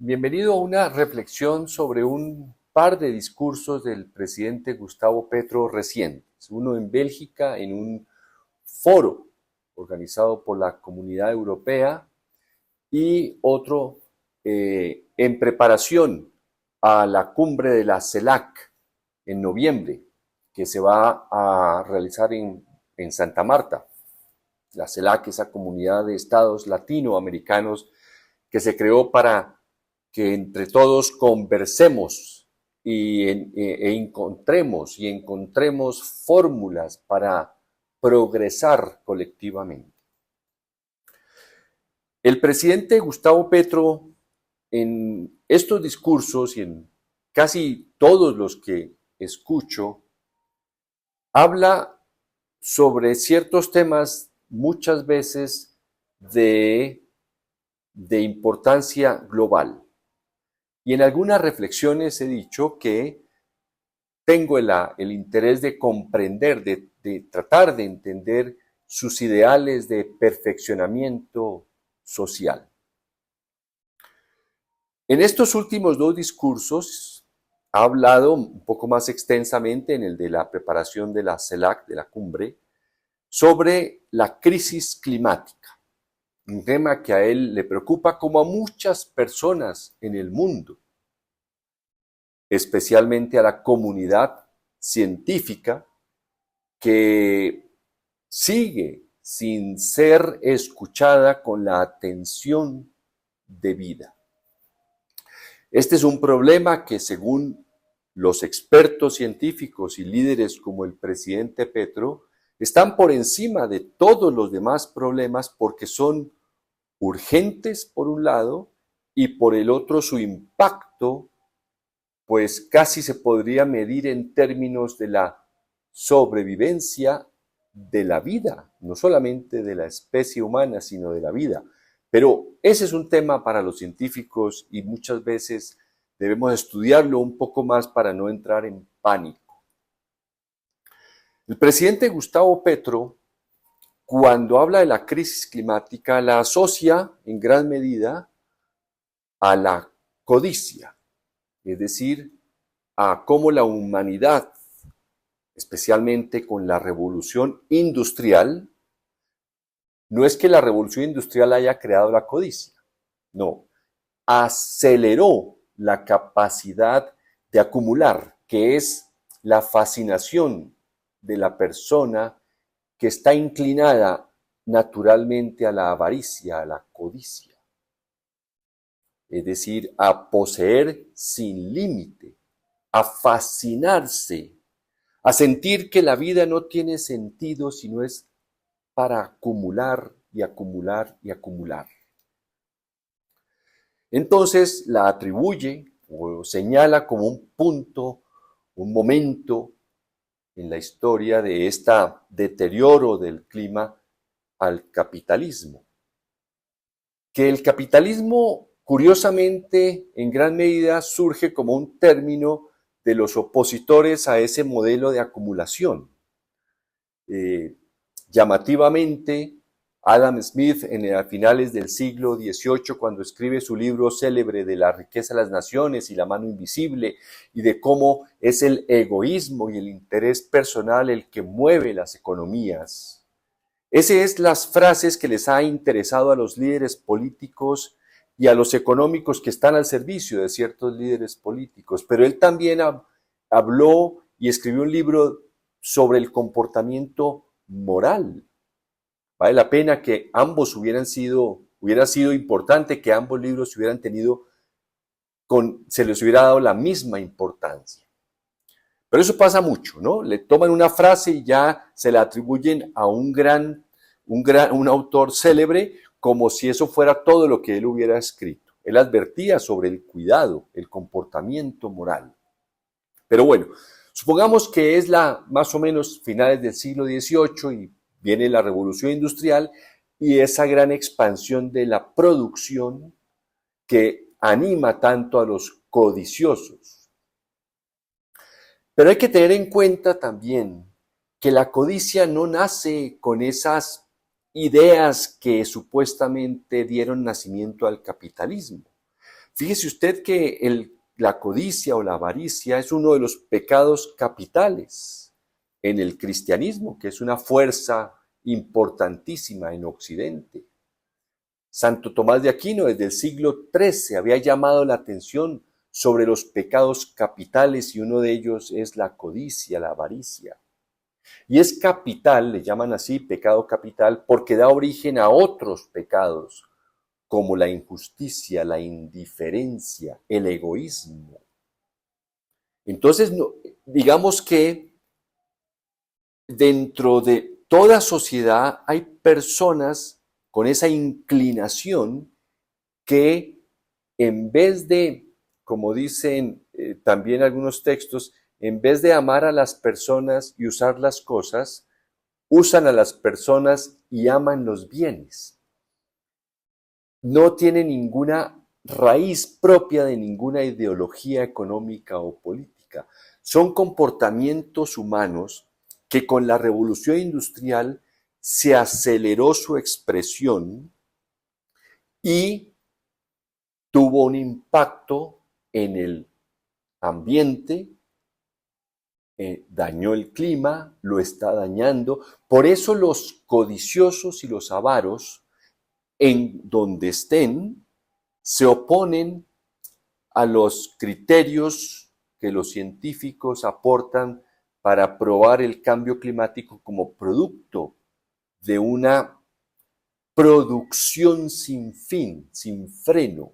Bienvenido a una reflexión sobre un par de discursos del presidente Gustavo Petro recientes, uno en Bélgica en un foro organizado por la Comunidad Europea y otro en preparación a la cumbre de la CELAC en noviembre, que se va a realizar en Santa Marta. La CELAC, esa comunidad de estados latinoamericanos que se creó para que entre todos conversemos encontremos fórmulas para progresar colectivamente. El presidente Gustavo Petro, en estos discursos y en casi todos los que escucho, habla sobre ciertos temas muchas veces de importancia global. Y en algunas reflexiones he dicho que tengo el interés de comprender, de tratar de entender sus ideales de perfeccionamiento social. En estos últimos dos discursos ha hablado un poco más extensamente, en el de la preparación de la CELAC, de la cumbre, sobre la crisis climática, un tema que a él le preocupa como a muchas personas en el mundo, especialmente a la comunidad científica que sigue sin ser escuchada con la atención debida. Este es un problema que, según los expertos científicos y líderes como el presidente Petro, están por encima de todos los demás problemas porque son urgentes por un lado y por el otro su impacto pues casi se podría medir en términos de la sobrevivencia de la vida, no solamente de la especie humana, sino de la vida. Pero ese es un tema para los científicos y muchas veces debemos estudiarlo un poco más para no entrar en pánico. El presidente Gustavo Petro, cuando habla de la crisis climática, la asocia en gran medida a la codicia, es decir, a cómo la humanidad, especialmente con la revolución industrial, no es que la revolución industrial haya creado la codicia, no, aceleró la capacidad de acumular, que es la fascinación de la persona que está inclinada naturalmente a la avaricia, a la codicia, es decir, a poseer sin límite, a fascinarse, a sentir que la vida no tiene sentido si no es para acumular y acumular y acumular. Entonces la atribuye o señala como un punto, un momento en la historia de este deterioro del clima al capitalismo. Que el capitalismo, curiosamente, en gran medida surge como un término de los opositores a ese modelo de acumulación. Llamativamente, Adam Smith, a finales del siglo XVIII, cuando escribe su libro célebre de la riqueza de las naciones y la mano invisible, y de cómo es el egoísmo y el interés personal el que mueve las economías. Esas es las frases que les ha interesado a los líderes políticos y a los económicos que están al servicio de ciertos líderes políticos. Pero él también habló y escribió un libro sobre el comportamiento moral. Vale la pena que ambos hubiera sido importante que ambos libros hubieran tenido, se les hubiera dado la misma importancia. Pero eso pasa mucho, ¿no? Le toman una frase y ya se la atribuyen a un autor célebre como si eso fuera todo lo que él hubiera escrito. Él advertía sobre el cuidado, el comportamiento moral. Pero bueno, supongamos que es más o menos finales del siglo XVIII y viene la revolución industrial y esa gran expansión de la producción que anima tanto a los codiciosos. Pero hay que tener en cuenta también que la codicia no nace con esas ideas que supuestamente dieron nacimiento al capitalismo. Fíjese usted que la codicia o la avaricia es uno de los pecados capitales en el cristianismo, que es una fuerza importantísima en Occidente. Santo Tomás de Aquino desde el siglo XIII había llamado la atención sobre los pecados capitales y uno de ellos es la codicia, la avaricia. Y es capital, le llaman así, pecado capital, porque da origen a otros pecados, como la injusticia, la indiferencia, el egoísmo. Entonces, digamos que dentro de toda sociedad hay personas con esa inclinación que en vez de, como dicen también algunos textos, en vez de amar a las personas y usar las cosas, usan a las personas y aman los bienes. No tiene ninguna raíz propia de ninguna ideología económica o política. Son comportamientos humanos que con la revolución industrial se aceleró su expresión y tuvo un impacto en el ambiente, dañó el clima, lo está dañando. Por eso los codiciosos y los avaros, en donde estén, se oponen a los criterios que los científicos aportan para probar el cambio climático como producto de una producción sin fin, sin freno,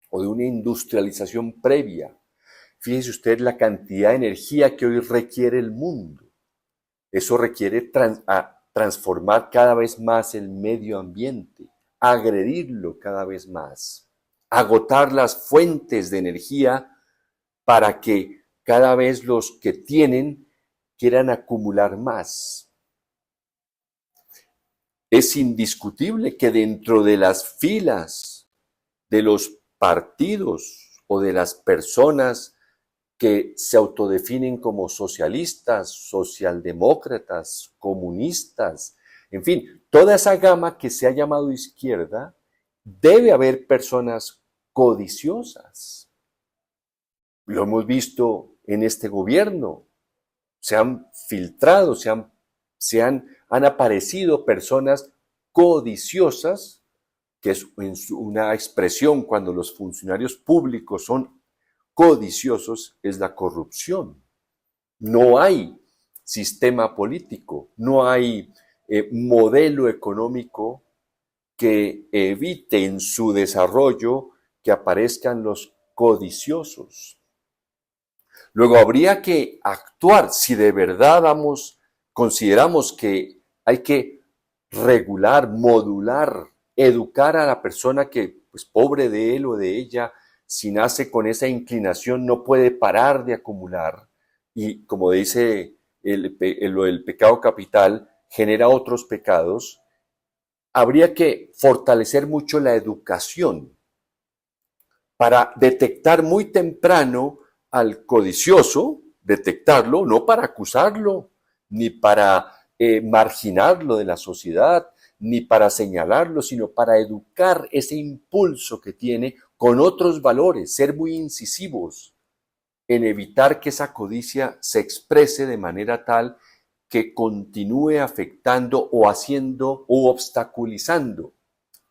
o de una industrialización previa. Fíjese usted la cantidad de energía que hoy requiere el mundo. Eso requiere transformar cada vez más el medio ambiente, agredirlo cada vez más, agotar las fuentes de energía para que cada vez los que tienen quieran acumular más. Es indiscutible que dentro de las filas de los partidos o de las personas que se autodefinen como socialistas, socialdemócratas, comunistas, en fin, toda esa gama que se ha llamado izquierda, debe haber personas codiciosas. Lo hemos visto en este gobierno. Se han filtrado, han aparecido personas codiciosas, que es una expresión cuando los funcionarios públicos son codiciosos, es la corrupción. No hay sistema político, no hay modelo económico que evite en su desarrollo que aparezcan los codiciosos. Luego habría que actuar si de verdad consideramos que hay que regular, modular, educar a la persona que, pues pobre de él o de ella, si nace con esa inclinación no puede parar de acumular y como dice el pecado capital, genera otros pecados. Habría que fortalecer mucho la educación para detectar muy temprano al codicioso, detectarlo, no para acusarlo, ni para marginarlo de la sociedad, ni para señalarlo, sino para educar ese impulso que tiene con otros valores, ser muy incisivos en evitar que esa codicia se exprese de manera tal que continúe afectando o haciendo o obstaculizando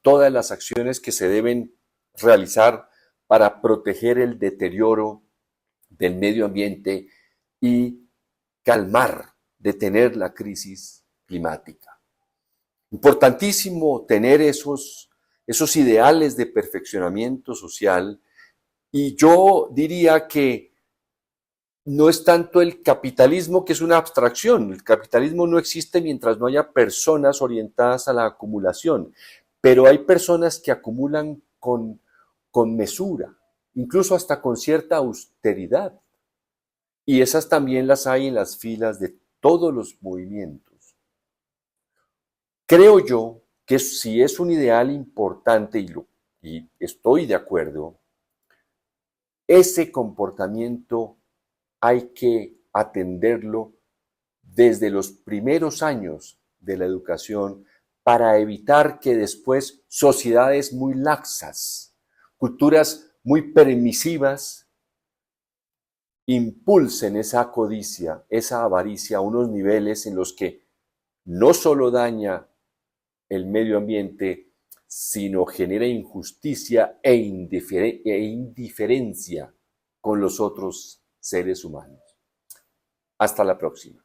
todas las acciones que se deben realizar para proteger el deterioro del medio ambiente y calmar, detener la crisis climática. Importantísimo tener esos ideales de perfeccionamiento social y yo diría que no es tanto el capitalismo, que es una abstracción. El capitalismo no existe mientras no haya personas orientadas a la acumulación, pero hay personas que acumulan con mesura, incluso hasta con cierta austeridad. Y esas también las hay en las filas de todos los movimientos. Creo yo que si es un ideal importante, y estoy de acuerdo, ese comportamiento hay que atenderlo desde los primeros años de la educación para evitar que después sociedades muy laxas, culturas muy permisivas impulsen esa codicia, esa avaricia a unos niveles en los que no solo daña el medio ambiente, sino genera injusticia e indiferencia con los otros seres humanos. Hasta la próxima.